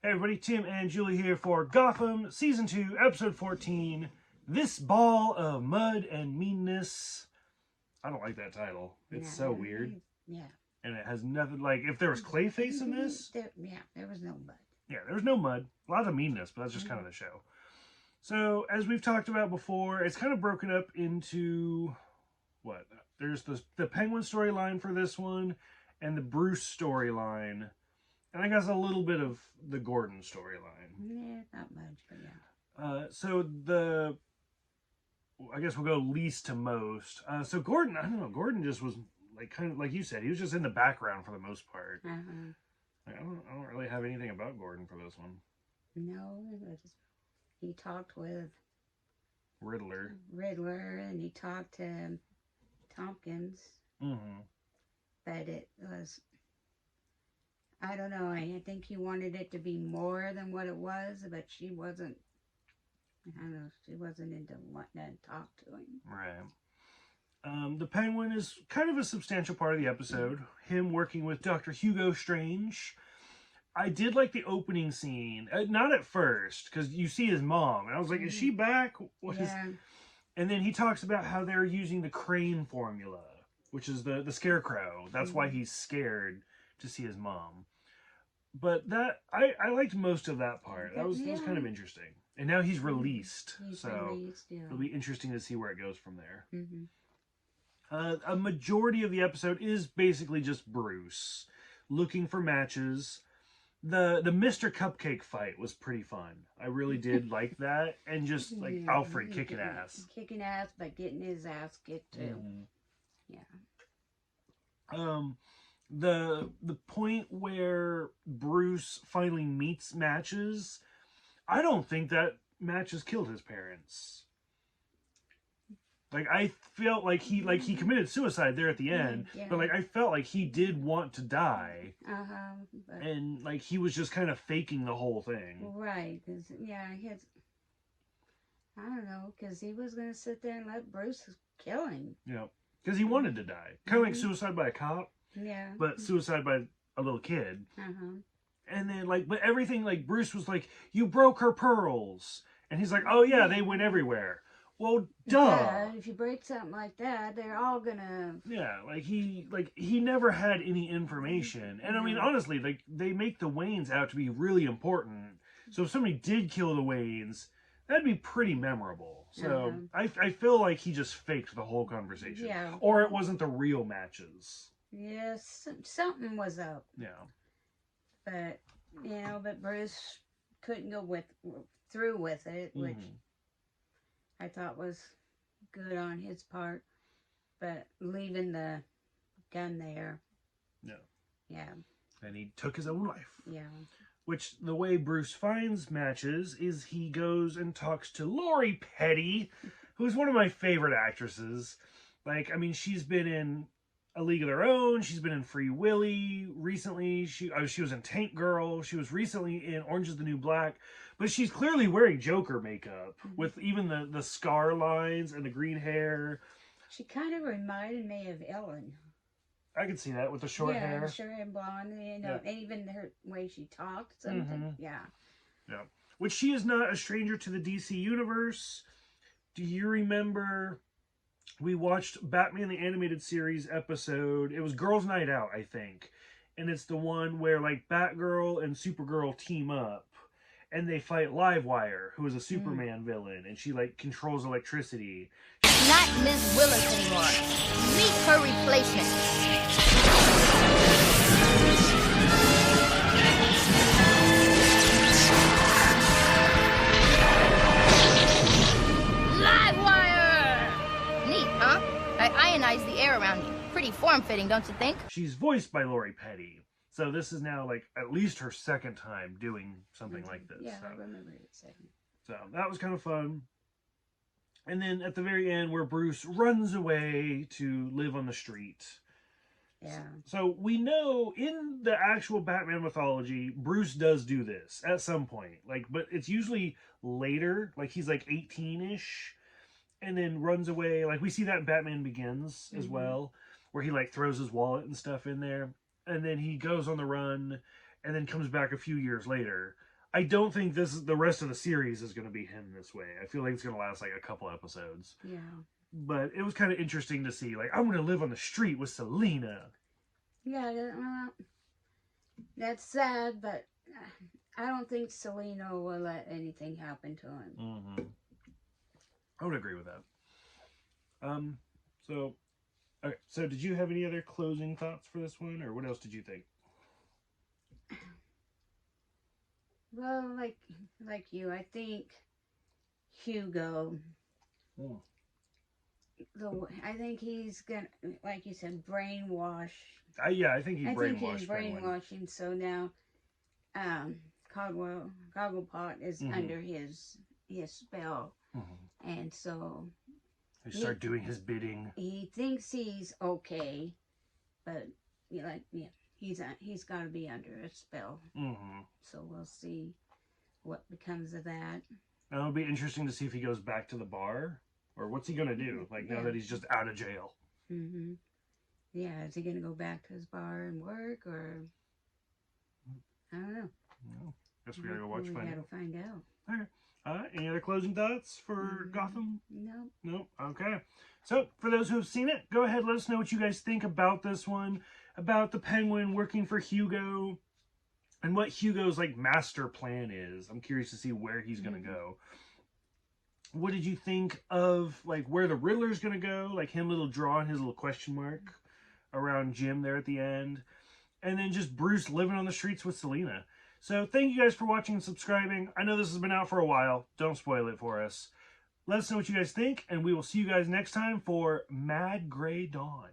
Hey everybody, Tim and Julie here for Gotham, Season 2, Episode 14, This Ball of Mud and Meanness. I don't like that title. It's so weird. Yeah. And it has nothing, like, if there was Clayface in this... there was no mud. Yeah, there was no mud. A lot of meanness, but that's just kind of the show. So, as we've talked about before, it's kind of broken up into... What? There's the Penguin storyline for this one, and the Bruce storyline. And I guess a little bit of the Gordon storyline. Yeah, not much, but yeah. So I guess we'll go least to most. So Gordon, I don't know, Gordon just was like kind of like you said, he was just in the background for the most part. Like, I don't really have anything about Gordon for this one. No, he talked with Riddler, and he talked to Tompkins. But it was, I don't know, I think he wanted it to be more than what it was, but she wasn't, I don't know, she wasn't into wanting to talk to him. Right. The Penguin is kind of a substantial part of the episode. Him working with Dr. Hugo Strange. I did like the opening scene. Not at first, because you see his mom, and I was like, is she back? And then he talks about how they're using the Crane formula, which is the scarecrow. That's why he's scared to see his mom. But that I liked most of that part. That was kind of interesting. And now he's released, it'll be interesting to see where it goes from there. A majority of the episode is basically just Bruce looking for matches. The Mr. Cupcake fight was pretty fun. I really did like that, and just like Alfred kicking ass, but getting his ass kicked too. The point where Bruce finally meets Matches, I don't think that Matches killed his parents. Like, I felt like he committed suicide there at the end, but like I felt like he did want to die, and like he was just kind of faking the whole thing. Right? Because I don't know, because he was gonna sit there and let Bruce kill him. Yeah, because he wanted to die, kind of like suicide by a cop. Yeah. But suicide by a little kid. And then, like, but everything, like, Bruce was like, you broke her pearls. And he's like, oh, yeah, they went everywhere. Well, duh. Yeah, if you break something like that, they're all gonna... Yeah, he never had any information. And, I mean, honestly, like, they make the Waynes out to be really important. So if somebody did kill the Waynes, that'd be pretty memorable. So I feel like he just faked the whole conversation. Yeah. Or it wasn't the real Matches. Yes, something was up. Yeah. But, but Bruce couldn't go through with it, which I thought was good on his part. But leaving the gun there. No. Yeah. And he took his own life. Yeah. Which, the way Bruce finds Matches is he goes and talks to Laurie Petty, who's one of my favorite actresses. Like, I mean, she's been in A League of Their Own. She's been in Free Willy recently. She was in Tank Girl. She was recently in Orange is the New Black. But she's clearly wearing Joker makeup with even the scar lines and the green hair. She kind of reminded me of Ellen. I can see that with the short hair. Yeah, short and blonde. And even her way she talked. Something. Yeah. Which she is not a stranger to the DC universe. Do you remember... We watched Batman the Animated Series episode. It was Girls' Night Out, I think. And it's the one where, like, Batgirl and Supergirl team up. And they fight Livewire, who is a Superman villain. And she, like, controls electricity. She's not Ms. Willis anymore. Meet her replacement. Ionize the air around you. Pretty form-fitting, don't you think? She's voiced by Laurie Petty. So this is now, like, at least her second time doing something like this. Yeah, I remember it second. So that was kind of fun. And then at the very end, where Bruce runs away to live on the street. Yeah. So we know in the actual Batman mythology, Bruce does do this at some point. Like, but it's usually later. Like, he's like 18-ish. And then runs away. Like, we see that in Batman Begins as well, where he, like, throws his wallet and stuff in there. And then he goes on the run and then comes back a few years later. I don't think the rest of the series is going to be him this way. I feel like it's going to last like a couple episodes. Yeah. But it was kind of interesting to see, like, I'm going to live on the street with Selena. Yeah, well, that's sad, but I don't think Selena will let anything happen to him. Mm-hmm. I would agree with that. So, okay. So, did you have any other closing thoughts for this one, or what else did you think? Well, like you, I think Hugo. Oh. I think he's gonna, like you said, brainwash. Yeah, I think he I brainwashed think he's Penguin. brainwashing. So now, Cogglepot is under his spell, and so He start doing his bidding. he thinks he's okay, but he's got to be under a spell. So we'll see what becomes of that. Now it'll be interesting to see if he goes back to the bar, or what's he gonna do? Like now that he's just out of jail. Yeah, is he gonna go back to his bar and work, or I don't know. No, guess we gotta go watch. We gotta find out. Okay. Any other closing thoughts for Gotham? No. Nope. Okay. So, for those who have seen it, go ahead, let us know what you guys think about this one, about the Penguin working for Hugo, and what Hugo's, like, master plan is. I'm curious to see where he's going to go. What did you think of, like, where the Riddler's going to go? Like, him little drawing his little question mark around Jim there at the end. And then just Bruce living on the streets with Selena. So, thank you guys for watching and subscribing. I know this has been out for a while. Don't spoil it for us. Let us know what you guys think, and we will see you guys next time for Mad Grey Dawn.